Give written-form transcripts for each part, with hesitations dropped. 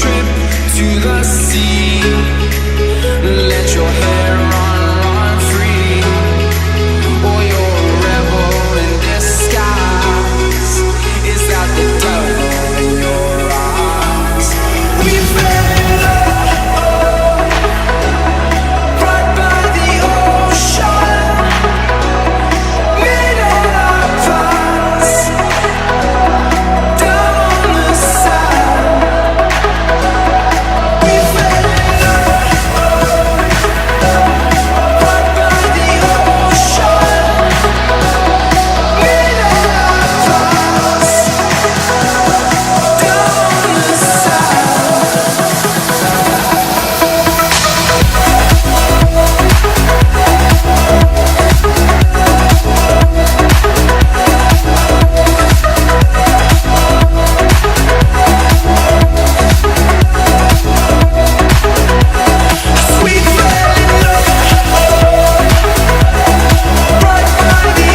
trip to the sea. Let your hair run free. Or you're a rebel in disguise. Is that the devil in your eyes? We fell in love right by the ocean. Made all our plans down on the sand. We fell in love right by the ocean. Made all our plans down on the We fell in love right by the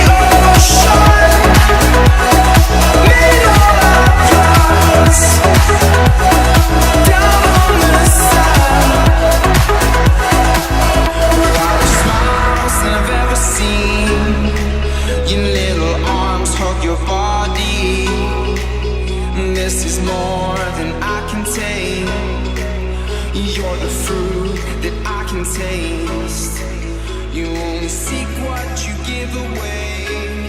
ocean. Made all our plans down on the sand. Proudest smiles that I've ever seen. Your little arms hug your body. This is more than I can take. You're the fruit that I can taste. You only seek what you give away.